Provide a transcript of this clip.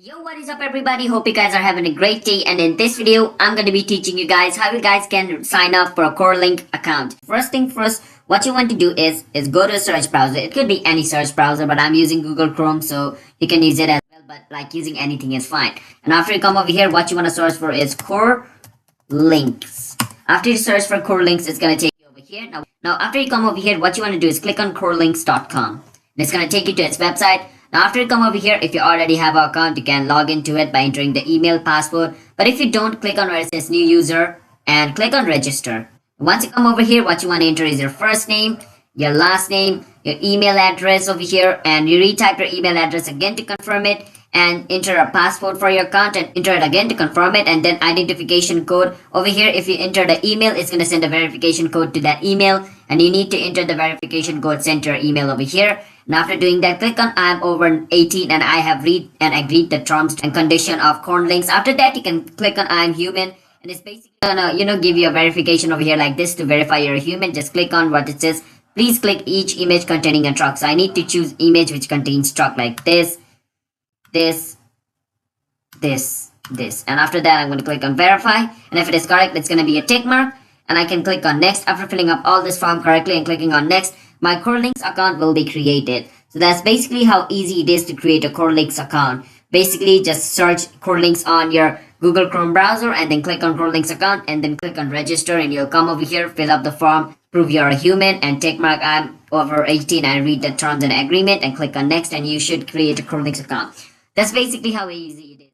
Yo, what is up everybody? Hope you guys are having a great day, and in this video I'm going to be teaching you guys how you guys can sign up for a Corrlink account. First thing first, what you want to do is go to a search browser. It could be any search browser, but I'm using Google Chrome, so you can use it as well, but like using anything is fine. And after you come over here, what you want to search for is Corrlinks. After you search for Corrlinks, it's going to take you over here. Now after you come over here, what you want to do is click on corrlinks.com. And it's going to take you to its website. Now after you come over here, if you already have an account, you can log into it by entering the email password. But if you don't, click on where it says new user and click on register. Once you come over here, what you want to enter is your first name, your last name, your email address over here, and you retype your email address again to confirm it, and enter a password for your account and enter it again to confirm it, and then identification code. Over here, if you enter the email, it's going to send a verification code to that email, and you need to enter the verification code sent to your email over here. And after doing that, click on I'm over 18 and I have read and agreed the terms and condition of Corrlinks. After that, you can click on I'm human, and it's basically gonna give you a verification over here like this to verify you're a human. Just click on what it says. Please click each image containing a truck. So I need to choose image which contains truck, like this, this, and after that I'm going to click on verify, and if it is correct, it's going to be a tick mark, and I can click on next. After filling up all this form correctly and clicking on next, my Corrlinks account will be created. So that's basically how easy it is to create a Corrlinks account. Basically, just search Corrlinks on your Google Chrome browser and then click on Corrlinks account and then click on register, and you'll come over here, fill up the form, prove you're a human, and tick mark I'm over 18, I read the terms and agreement, and click on next, and you should create a Corrlinks account. That's basically how easy it is.